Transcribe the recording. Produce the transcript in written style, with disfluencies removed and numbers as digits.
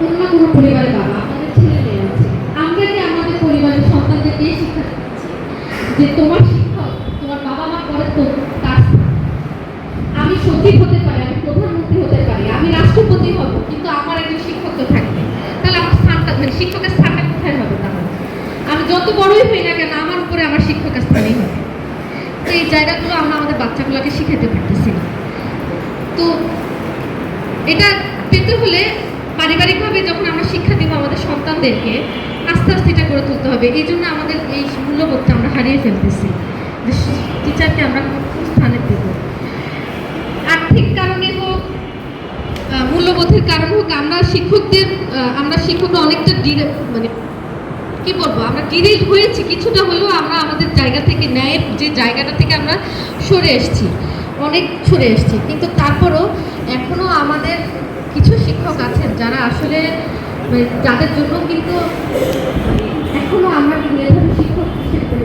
অন্য কোনো পরিবারের বাবা, আপনাদের ছেলে মেয়ে আছে, আমরা কি আমাদের পরিবারের সন্তানদেরকে শিক্ষা দিচ্ছি যে তোমার শিক্ষক তোমার বাবা মা করে তো তার আমি সচিব হতে পারি, আমি প্রধানমন্ত্রী হতে পারি, আমি রাষ্ট্রপতি হব, কিন্তু আমার একজন শিক্ষক তো থাকবে। তাহলে আমার স্থানটা মানে শিক্ষকের স্থানটা কোথায় হবে? তাহলে আমি যত বড়ই হই না কেন আমার উপরে আমার শিক্ষকের স্থানই হবে। তো এই জায়গাগুলো আমরা আমাদের বাচ্চাগুলোকে শিখাতে পারতেছি না। তো এটা পেতে হলে পারিবারিকভাবে যখন আমরা শিক্ষা দিব আমাদের সন্তানদেরকে, আস্তে আস্তে এটা করে তুলতে হবে। এই জন্য আমাদের এই মূল্যবোধটা আমরা হারিয়ে ফেলতেছি যে টিচারকে আমরা কোন স্থানে দেব। আর্থিক কারণে হোক, মূল্যবোধের কারণ হোক, আমরা শিক্ষকরা অনেকটা মানে কি বলবো, আমরা ডিরেল হয়েছি কিছুটা হলেও। আমরা আমাদের জায়গা থেকে, ন্যায়ের যে জায়গাটা থেকে আমরা সরে এসেছি, অনেক সরে এসেছি। কিন্তু তারপরও এখনও আমাদের কিছু শিক্ষক আছেন যারা আসলে যাদের জন্য কিন্তু এখনও আমরা মেধাবী শিক্ষক হিসেবে